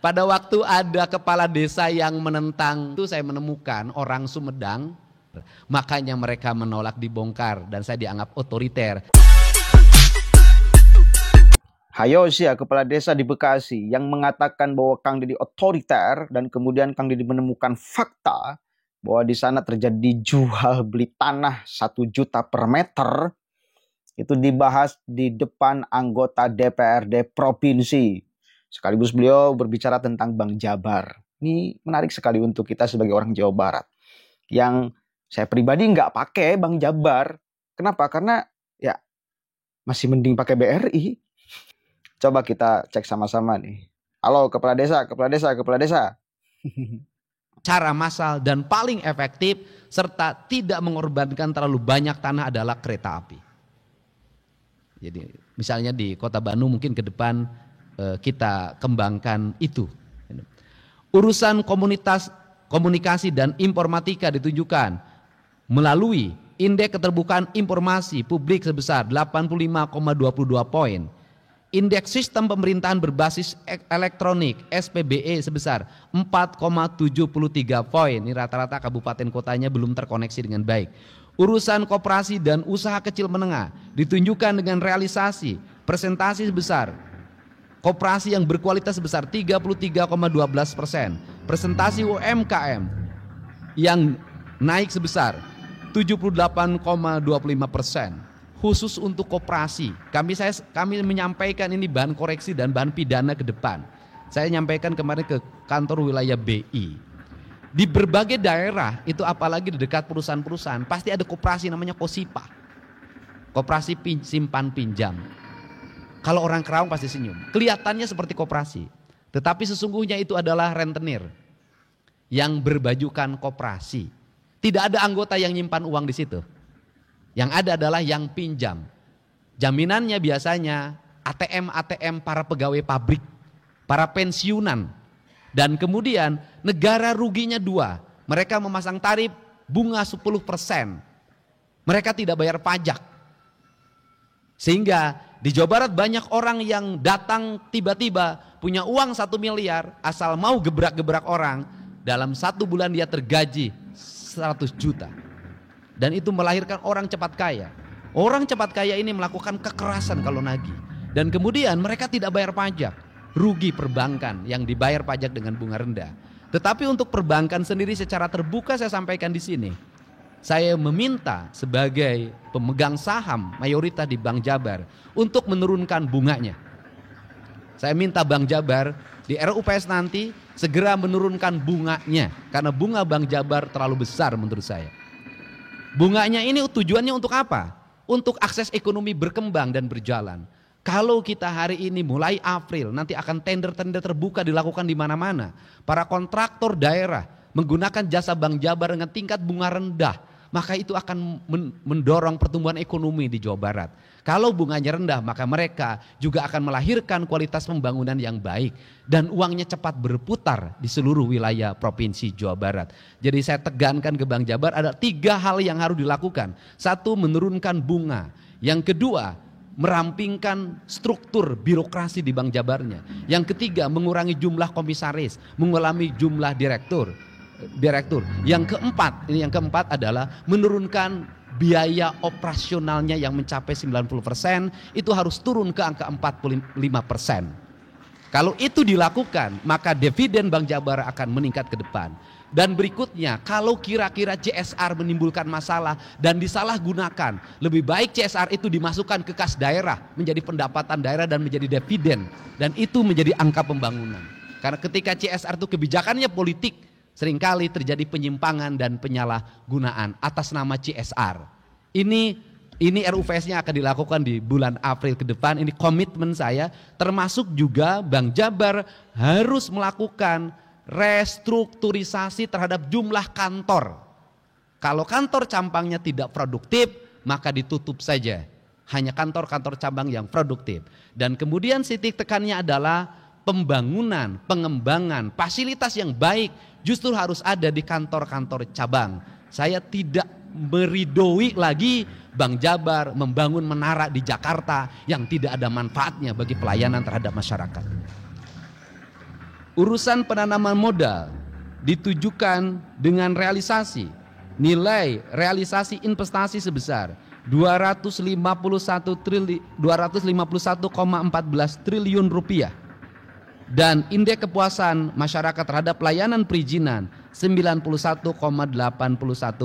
Pada waktu ada kepala desa yang menentang itu, saya menemukan orang Sumedang, makanya mereka menolak dibongkar dan saya dianggap otoriter. Hayo sia kepala desa di Bekasi yang mengatakan bahwa Kang Deddy otoriter dan kemudian Kang Deddy menemukan fakta bahwa di sana terjadi jual beli tanah 1 juta per meter. Itu dibahas di depan anggota DPRD provinsi. Sekaligus beliau berbicara tentang Bank Jabar. Ini menarik sekali untuk kita sebagai orang Jawa Barat. Yang saya pribadi nggak pakai Bank Jabar. Kenapa? Karena ya masih mending pakai BRI. Coba kita cek sama-sama nih. Halo kepala desa, kepala desa, kepala desa. Cara massal dan paling efektif serta tidak mengorbankan terlalu banyak tanah adalah kereta api. Jadi misalnya di Kota Bandung mungkin ke depan kita kembangkan itu. Urusan komunikasi dan informatika ditunjukkan melalui indeks keterbukaan informasi publik sebesar 85,22 poin. Indeks sistem pemerintahan berbasis elektronik SPBE sebesar 4,73 poin. Ini rata-rata kabupaten kotanya belum terkoneksi dengan baik. Urusan koperasi dan usaha kecil menengah ditunjukkan dengan realisasi presentasi sebesar koperasi yang berkualitas sebesar 33,12%. Presentasi UMKM yang naik sebesar 78,25%. Khusus untuk koperasi, kami menyampaikan ini bahan koreksi dan bahan pidana ke depan. Saya nyampaikan kemarin ke kantor wilayah BI. Di berbagai daerah itu apalagi di dekat perusahaan-perusahaan pasti ada koperasi namanya KOSIPA. Koperasi simpan pinjam. Kalau orang Kerawang pasti senyum. Kelihatannya seperti koperasi, tetapi sesungguhnya itu adalah rentenir yang berbajukan koperasi. Tidak ada anggota yang nyimpan uang di situ. Yang ada adalah yang pinjam. Jaminannya biasanya ATM para pegawai pabrik, para pensiunan. Dan kemudian negara ruginya 2. Mereka memasang tarif bunga 10%. Mereka tidak bayar pajak. Sehingga di Jawa Barat banyak orang yang datang tiba-tiba punya uang 1 miliar asal mau gebrak-gebrak orang. Dalam 1 bulan dia tergaji 100 juta. Dan itu melahirkan orang cepat kaya. Orang cepat kaya ini melakukan kekerasan kalau nagih. Dan kemudian mereka tidak bayar pajak. Rugi perbankan yang dibayar pajak dengan bunga rendah. Tetapi untuk perbankan sendiri secara terbuka saya sampaikan di sini. Saya meminta sebagai pemegang saham mayoritas di Bank Jabar untuk menurunkan bunganya. Saya minta Bank Jabar di RUPS nanti segera menurunkan bunganya. Karena bunga Bank Jabar terlalu besar menurut saya. Bunganya ini tujuannya untuk apa? Untuk akses ekonomi berkembang dan berjalan. Kalau kita hari ini mulai April nanti akan tender-tender terbuka dilakukan di mana-mana. Para kontraktor daerah menggunakan jasa Bank Jabar dengan tingkat bunga rendah. Maka itu akan mendorong pertumbuhan ekonomi di Jawa Barat. Kalau bunganya rendah maka mereka juga akan melahirkan kualitas pembangunan yang baik. Dan uangnya cepat berputar di seluruh wilayah Provinsi Jawa Barat. Jadi saya tegankan ke Bank Jabar ada 3 hal yang harus dilakukan. 1, menurunkan bunga. Yang kedua, merampingkan struktur birokrasi di Bank Jabarnya. Yang ketiga, mengurangi jumlah komisaris, mengurangi jumlah direktur. Yang keempat adalah menurunkan biaya operasionalnya yang mencapai 90%, itu harus turun ke angka 45%. Kalau itu dilakukan, maka dividen Bank Jabar akan meningkat ke depan. Dan berikutnya, kalau kira-kira CSR menimbulkan masalah dan disalahgunakan, lebih baik CSR itu dimasukkan ke kas daerah, menjadi pendapatan daerah dan menjadi dividen. Dan itu menjadi angka pembangunan. Karena ketika CSR itu kebijakannya politik, seringkali terjadi penyimpangan dan penyalahgunaan atas nama CSR. Ini RUPS-nya akan dilakukan di bulan April ke depan. Ini komitmen saya, termasuk juga Bank Jabar harus melakukan restrukturisasi terhadap jumlah kantor. Kalau kantor cabangnya tidak produktif, maka ditutup saja. Hanya kantor-kantor cabang yang produktif. Dan kemudian titik tekannya adalah pembangunan, pengembangan, fasilitas yang baik justru harus ada di kantor-kantor cabang. Saya tidak meridoi lagi Bank Jabar membangun menara di Jakarta yang tidak ada manfaatnya bagi pelayanan terhadap masyarakat. Urusan penanaman modal ditujukan dengan nilai realisasi investasi sebesar 251,14 triliun rupiah dan indeks kepuasan masyarakat terhadap pelayanan perizinan 91,81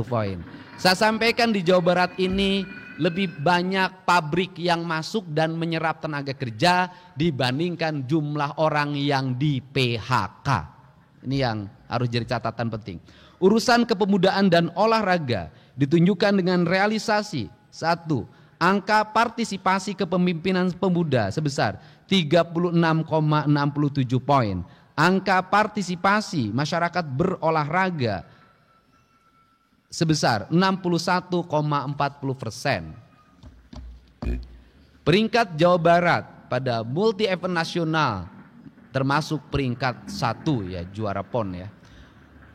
poin. Saya sampaikan di Jawa Barat ini lebih banyak pabrik yang masuk dan menyerap tenaga kerja dibandingkan jumlah orang yang di PHK. Ini yang harus jadi catatan penting. Urusan kepemudaan dan olahraga ditunjukkan dengan realisasi 1. Angka partisipasi kepemimpinan pemuda sebesar 36,67 poin. Angka partisipasi masyarakat berolahraga sebesar 61,40%. Peringkat Jawa Barat pada multi event nasional termasuk peringkat 1 ya, juara PON ya.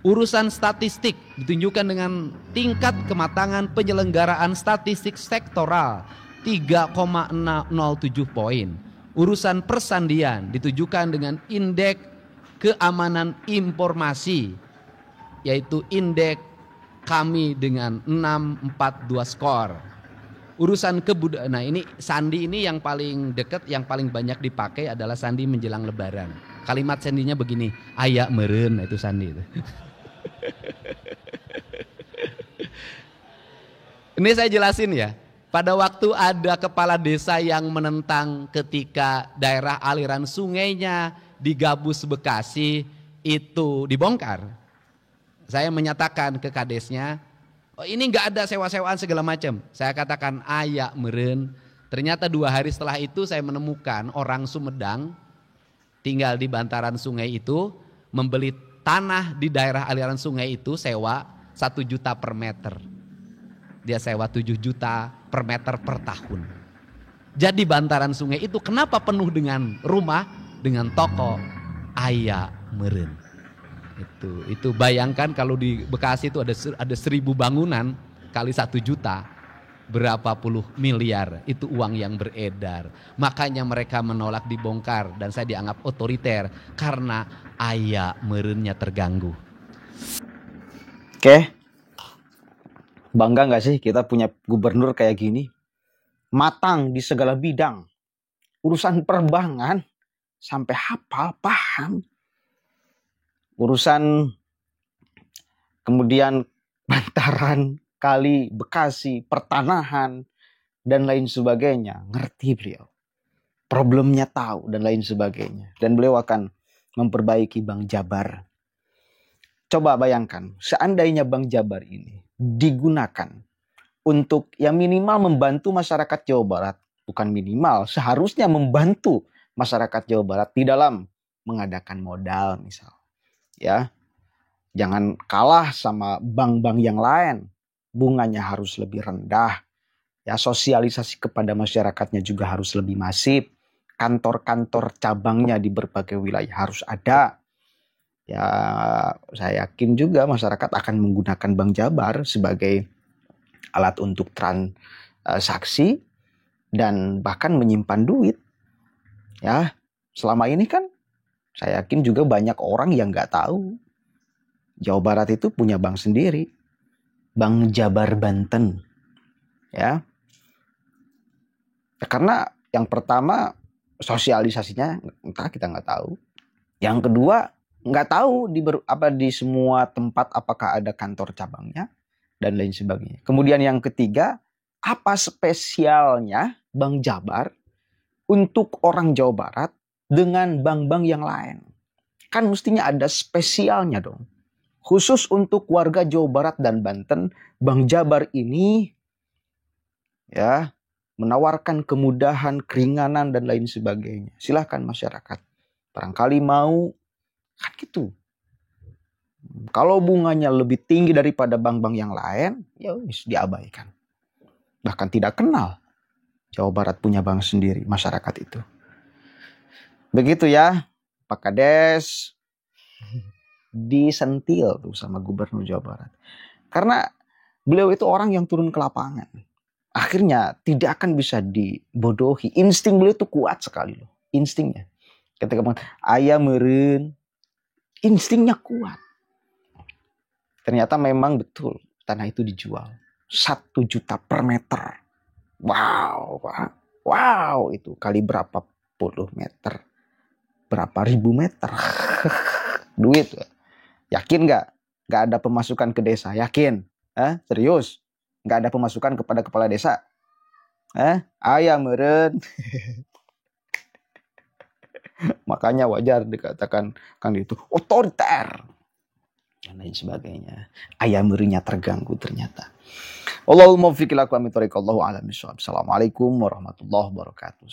Urusan statistik ditunjukkan dengan tingkat kematangan penyelenggaraan statistik sektoral 3,07 poin. Urusan persandian ditujukan dengan indeks keamanan informasi yaitu indeks kami dengan 642 skor. Urusan kebudayaan, nah ini sandi ini yang paling dekat, yang paling banyak dipakai adalah sandi menjelang lebaran. Kalimat sandinya begini, ayak meren, itu sandi itu. Ini saya jelasin ya. Pada waktu ada kepala desa yang menentang ketika daerah aliran sungainya di Gabus Bekasi itu dibongkar. Saya menyatakan ke kadesnya, oh ini nggak ada sewa-sewaan segala macam. Saya katakan ayak meren. Ternyata 2 hari setelah itu saya menemukan orang Sumedang tinggal di bantaran sungai itu membeli tanah di daerah aliran sungai itu sewa 1 juta per meter. Dia sewa 7 juta per meter per tahun. Jadi bantaran sungai itu kenapa penuh dengan rumah, dengan toko, ayak meren. Itu bayangkan kalau di Bekasi itu ada 1000 bangunan kali 1 juta, berapa puluh miliar itu uang yang beredar. Makanya mereka menolak dibongkar dan saya dianggap otoriter karena ayak merennya terganggu. Oke. Bangga gak sih kita punya gubernur kayak gini? Matang di segala bidang. Urusan perbankan sampai hafal, paham. Urusan kemudian bantaran, kali, Bekasi, pertanahan, dan lain sebagainya. Ngerti beliau. Problemnya tahu dan lain sebagainya. Dan beliau akan memperbaiki Bank Jabar. Coba bayangkan, seandainya Bank Jabar ini digunakan untuk yang minimal membantu masyarakat Jawa Barat. Bukan minimal, seharusnya membantu masyarakat Jawa Barat di dalam mengadakan modal misal. Ya, jangan kalah sama bank-bank yang lain. Bunganya harus lebih rendah. Ya, sosialisasi kepada masyarakatnya juga harus lebih masif. Kantor-kantor cabangnya di berbagai wilayah harus ada. Ya, saya yakin juga masyarakat akan menggunakan Bank Jabar sebagai alat untuk transaksi dan bahkan menyimpan duit. Ya, selama ini kan saya yakin juga banyak orang yang nggak tahu Jawa Barat itu punya bank sendiri, Bank Jabar Banten. Ya, karena yang pertama sosialisasinya entah, kita nggak tahu. Yang kedua nggak tahu di semua tempat apakah ada kantor cabangnya dan lain sebagainya. Kemudian yang ketiga, apa spesialnya Bank Jabar untuk orang Jawa Barat dengan bank-bank yang lain? Kan mestinya ada spesialnya dong. Khusus untuk warga Jawa Barat dan Banten, Bank Jabar ini ya menawarkan kemudahan, keringanan dan lain sebagainya. Silahkan masyarakat. Barangkali mau, kan gitu. Kalau bunganya lebih tinggi daripada bank-bank yang lain, ya wis diabaikan. Bahkan tidak kenal Jawa Barat punya bank sendiri, masyarakat itu. Begitu ya, Pak Kades disentil tuh sama Gubernur Jawa Barat. Karena beliau itu orang yang turun ke lapangan. Akhirnya tidak akan bisa dibodohi. Insting beliau itu kuat sekali loh, instingnya. Ketika ayah meren, instingnya kuat. Ternyata memang betul tanah itu dijual 1 juta per meter. Wow, wow, itu kali berapa puluh meter, berapa ribu meter. Duit. Yakin nggak? Nggak ada pemasukan ke desa? Yakin? Serius? Nggak ada pemasukan kepada kepala desa? Ayam meren. Makanya wajar dikatakan Kang itu otoriter dan lain sebagainya. Ayam merinya terganggu ternyata. Allahumma fiqh lakum min thariq Allahu a'lam bishawab. Assalamualaikum warahmatullahi wabarakatuh.